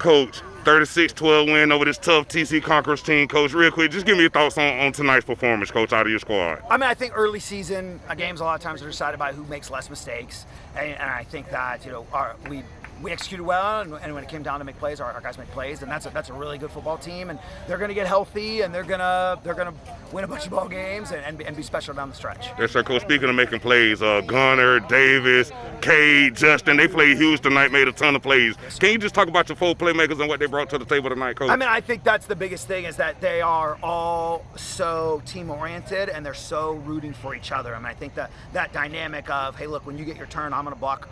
Coach, 36-12 win over this tough TC Conquerors team. Coach, real quick, just give me your thoughts on tonight's performance, Coach, out of your squad. I mean, I think early season games a lot of times are decided by who makes less mistakes, and I think that we executed well, and when it came down to make plays, our guys make plays, and that's a really good football team, and they're going to get healthy, and they're gonna win a bunch of ball games and be special down the stretch. Yes, sir, Coach. Speaking of making plays, Gunner, Davis, Cade, Justin, they played huge tonight, made a ton of plays. Can you just talk about your four playmakers and what they brought to the table tonight, Coach? I mean, I think that's the biggest thing is that they are all so team-oriented, and they're so rooting for each other. I mean, I think that dynamic of, hey, look, when you get your turn, I'm going to block.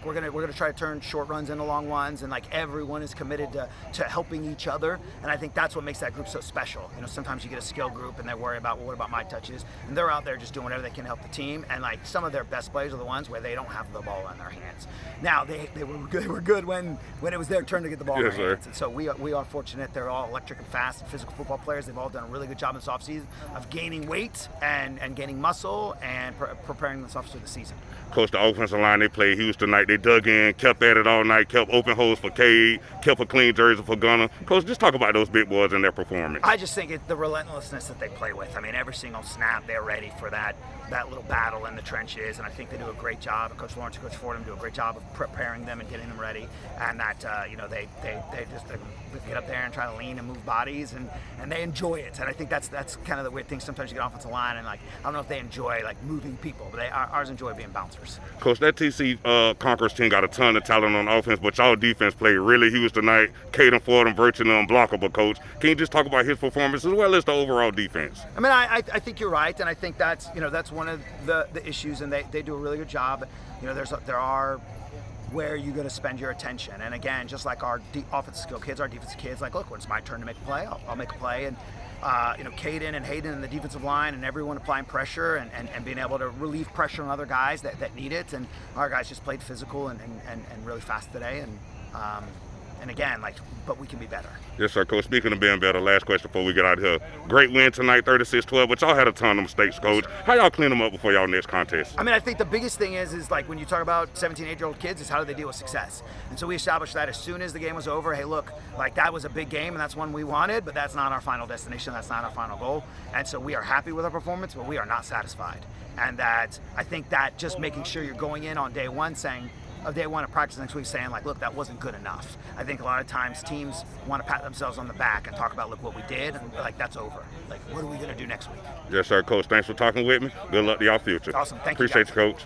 We're going to try to turn short runs into long ones, and like everyone is committed to helping each other, and I think that's what makes that group so special. Sometimes you get a skill group and they worry about, well, what about my touches, and they're out there just doing whatever they can to help the team, and like some of their best plays are the ones where they don't have the ball in their hands. Now they were good when it was their turn to get the ball in their hands. And so we are fortunate. They're all electric and fast and physical football players. They've all done a really good job in this offseason of gaining weight and gaining muscle and preparing themselves for the season. Coach, the offensive line, they played huge tonight. They dug in, kept at it all night, kept open holes for Cade, kept a clean jersey for Gunner. Coach, just talk about those big boys and their performance. I just think it's the relentlessness that they play with. I mean, every single snap, they're ready for that little battle in the trenches, and I think they do a great job. And Coach Lawrence and Coach Fordham do a great job of preparing them and getting them ready. And that they just get up there and try to lean and move bodies, and they enjoy it. And I think that's kind of the weird thing. Sometimes you get offensive line, and like I don't know if they enjoy like moving people, but ours enjoy being bouncers. Coach, that TC Conquerors team got a ton of talent on offense, but y'all defense played really huge tonight. Caden Fordham virtually unblockable. Coach, can you just talk about his performance as well as the overall defense? I mean, I think you're right, and I think that's one of the issues, and they do a really good job. There are where you're going to spend your attention, and again, just like our offensive skill kids, our defensive kids, like, look, when it's my turn to make a play, I'll make a play, and Caden and Hayden and the defensive line and everyone applying pressure and being able to relieve pressure on other guys that need it, and our guys just played physical and really fast today, and again, but we can be better. Yes, sir, Coach. Speaking of being better, last question before we get out of here. Great win tonight, 36-12, but y'all had a ton of mistakes, Coach. How y'all clean them up before y'all next contest? I mean, I think the biggest thing is like when you talk about 17, 8-year-old kids, is how do they deal with success? And so we established that as soon as the game was over. Hey, look, like that was a big game, and that's one we wanted, but that's not our final destination. That's not our final goal. And so we are happy with our performance, but we are not satisfied. And that I think that just making sure you're going in on day one of practice next week saying like, look, that wasn't good enough. I think a lot of times teams want to pat themselves on the back and talk about, look, what we did, and like, that's over. Like, what are we going to do next week? Yes, sir, Coach. Thanks for talking with me. Good luck to y'all future. Awesome. Thank you. Appreciate you, Coach.